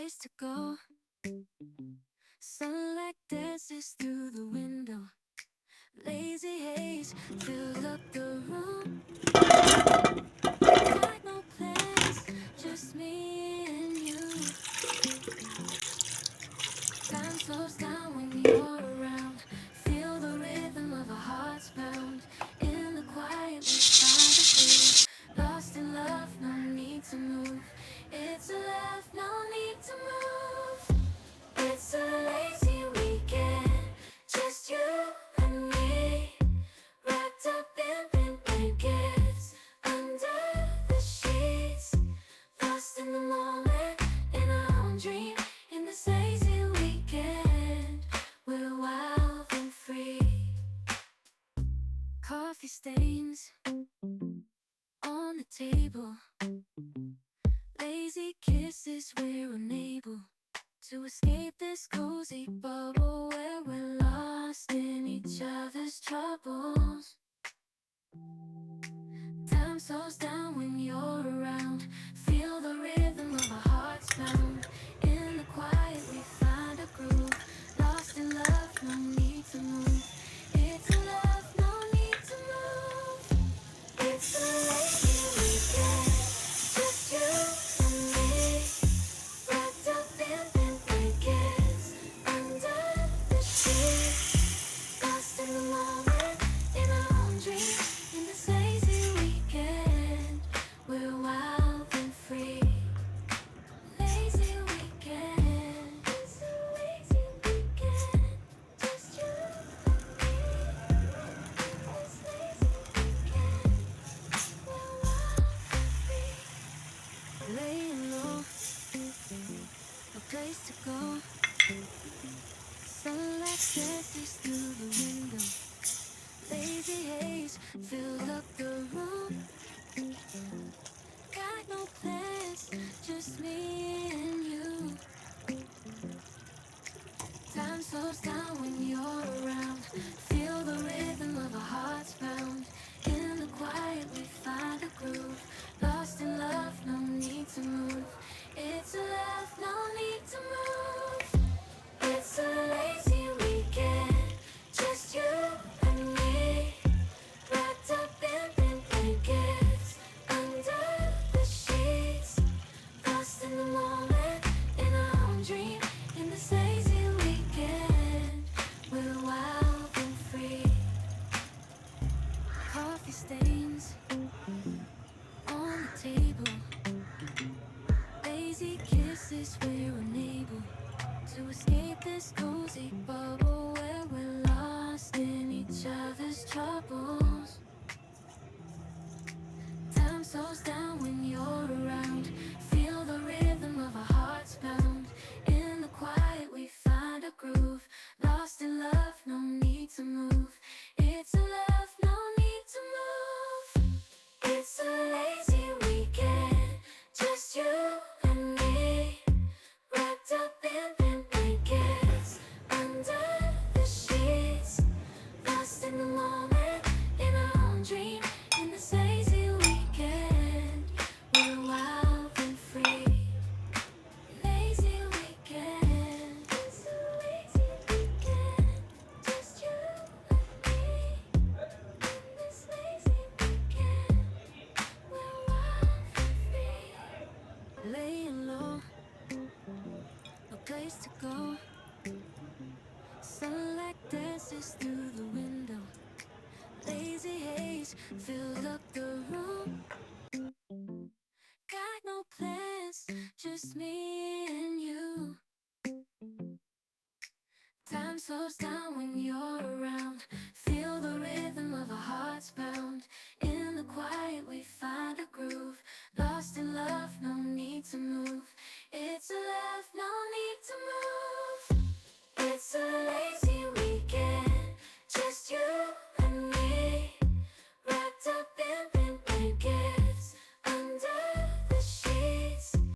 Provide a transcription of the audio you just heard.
place to go. Sunlight dances through the window. Lazy haze fills up the room. Got no plans, just me and you. Time slows down when you're around. Feel the rhythm of our hearts pound. In the quiet we find a groove. Lost in love, no need to move. It's a love, no need to move. It's a lazy weekend, just you and me. Wrapped up in pink blankets, under the sheets. Lost in the moment, in our own dream. In this lazy weekend, we're wild and free. Coffee stains on the table. Lazy kisses, we're unable to escape this cozy bubble where we're lost in each other's troubles. Time slows down when you're around. Feel the rhythm of our hearts pound. In the quiet we find a groove. Lost in love, no need to move. It's a love, no need to move. It's a lazy weekend, just you and me. Wrapped up in pink blankets, under the sheets. Lost in the moment, in our own dream. In this lazy weekend, we're wild and free. Lazy weekend, it's a lazy weekend, just you and me. This lazy weekend, we're wild and free. Laying low, a place to go. Sunlight dances through the window. Lazy haze filled up the room. Got no plans, just me and you. Time slows down when you're around. Feel the rhythm of our hearts pound. In the quiet we find a groove. Lost in love, no need to move. It's a love, no need to move. It's a lazy weekend, just you and me. Wrapped up in pink blankets, under the sheets. Lost in the moment, in our own dream. In this lazy weekend, we're wild and free. Coffee stains on the table. Lazy kisses, we're unable to escape this cozy bubble where we're lost in each other's troubles. Time slows down when you're around. Feel the rhythm of our hearts pound. In the quiet we find a groove. Lost in love, no need to move. It's a love, no need to move. It's a lazy weekend, just you and me. Wrapped up in pink blankets, under the sheets. Lost in the moment, in our own dream. In this lazy weekend, we're wild and free. Lazy weekend, it's a lazy weekend, just you and me. In this lazy weekend, we're wild and free. Laying low, a place to go. Sunlight dances through the window. Lazy haze fills up the